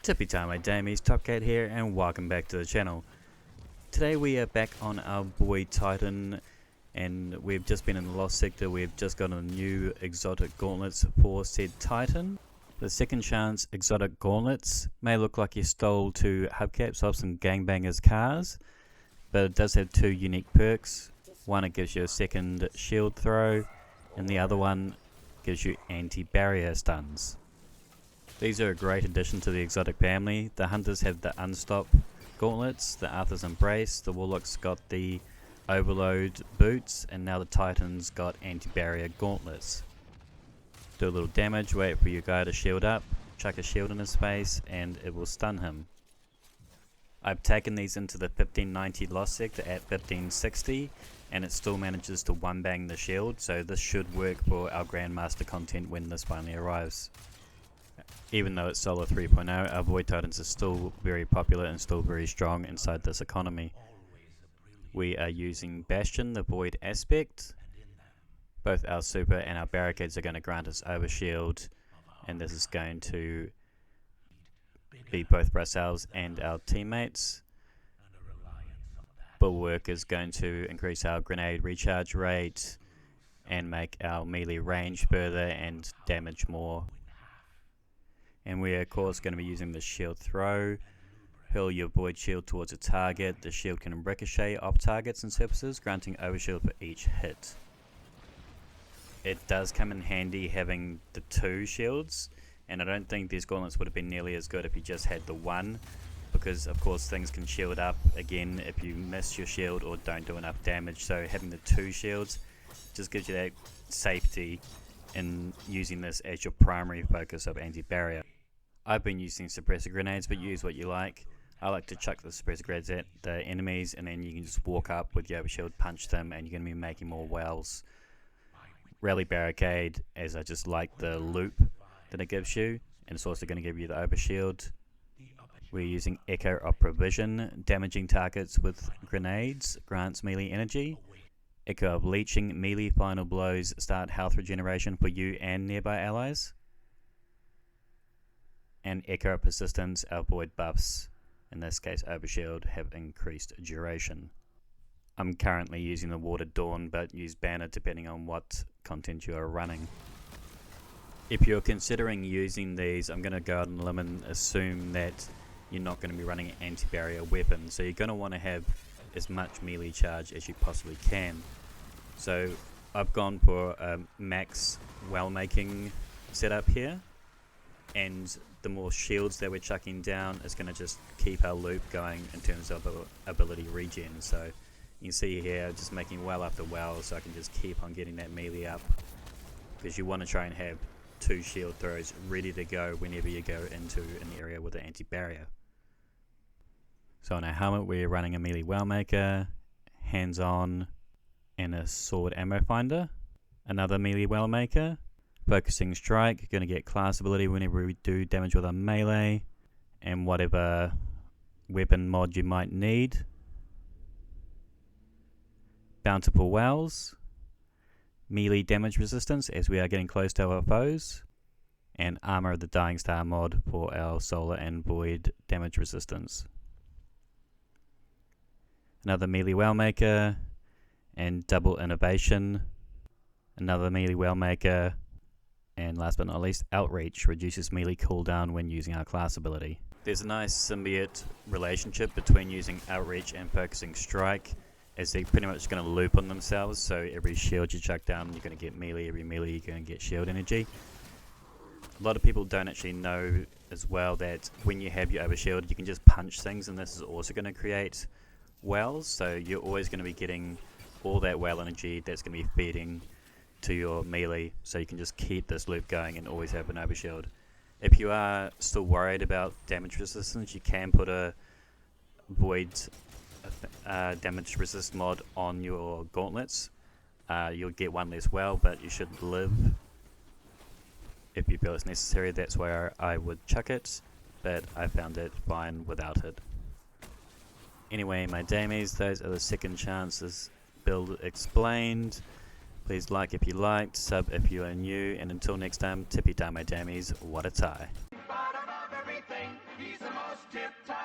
Tippy time, my damies, Topcat here, and welcome back to the channel. Today we are back on our boy Titan, and we've just been in the Lost Sector. We've just got a new exotic gauntlets for said Titan. The second chance exotic gauntlets may look like you stole two hubcaps off some gangbangers cars, but it does have two unique perks. One, it gives you a second shield throw, and the other one gives you anti-barrier stuns. These are a great addition to the exotic family. The hunters have the Unstop gauntlets, the Arthur's Embrace, the Warlock's got the Overload boots, and now the Titan's got anti-barrier gauntlets. Do a little damage, wait for your guy to shield up, chuck a shield in his face, and it will stun him. I've taken these into the 1590 Lost Sector at 1560, and it still manages to one-bang the shield, so this should work for our Grandmaster content when this finally arrives. Even though it's Solo 3.0, our Void Titans are still very popular and still very strong inside this economy. We are using Bastion, the Void aspect. Both our Super and our Barricades are going to grant us Overshield, and this is going to be both for ourselves and our teammates. Bulwark is going to increase our grenade recharge rate and make our melee range further and damage more. And we are of course going to be using the shield throw. Hurl your void shield towards a target. The shield can ricochet off targets and surfaces, granting overshield for each hit. It does come in handy having the two shields, and I don't think these gauntlets would have been nearly as good if you just had the one, because of course things can shield up again if you miss your shield or don't do enough damage. So having the two shields just gives you that safety in using this as your primary focus of anti-barrier. I've been using suppressor grenades, but use what you like. I like to chuck the suppressor grenades at the enemies, and then you can just walk up with your overshield, punch them, and you're going to be making more wells. Rally Barricade, as I just like the loop that it gives you, and it's also going to give you the overshield. We're using Echo of Provision, damaging targets with grenades, grants melee energy. Echo of Leeching, melee final blows start health regeneration for you and nearby allies. And Echo of Persistence, our void buffs, in this case Overshield, have increased duration. I'm currently using the Watered Dawn, but use Banner depending on what content you are running. If you're considering using these, I'm going to go out on a limb and assume that you're not going to be running an anti-barrier weapon, so you're going to want to have as much melee charge as you possibly can. So I've gone for a max well making setup here, and the more shields that we're chucking down is going to just keep our loop going in terms of ability regen. So you can see here just making well after well, so I can just keep on getting that melee up, because you want to try and have two shield throws ready to go whenever you go into an area with an anti-barrier. So on our helmet we're running a melee well maker, hands on, and a sword ammo finder. Another melee well maker, focusing strike, going to get class ability whenever we do damage with our melee, and whatever weapon mod you might need. Bountiful wells, melee damage resistance as we are getting close to our foes, and armor of the Dying Star mod for our solar and void damage resistance. Another melee well maker, and double innovation, another melee well maker, and last but not least, Outreach reduces melee cooldown when using our class ability. There's a nice symbiote relationship between using Outreach and focusing strike, as they're pretty much going to loop on themselves. So every shield you chuck down, you're going to get melee, every melee you're going to get shield energy. A lot of people don't actually know as well that when you have your overshield, you can just punch things, and this is also going to create wells, so you're always going to be getting all that well energy that's going to be feeding to your melee, so you can just keep this loop going and always have an overshield. If you are still worried about damage resistance, you can put a void damage resist mod on your gauntlets. You'll get one less well, but you should live if you feel it's necessary. That's where I would chuck it, but I found it fine without it. Anyway, my damies, those are the second chances build explained. Please like if you liked, sub if you are new, and until next time, tippy time, my damies, what a tie. He's the most tip-top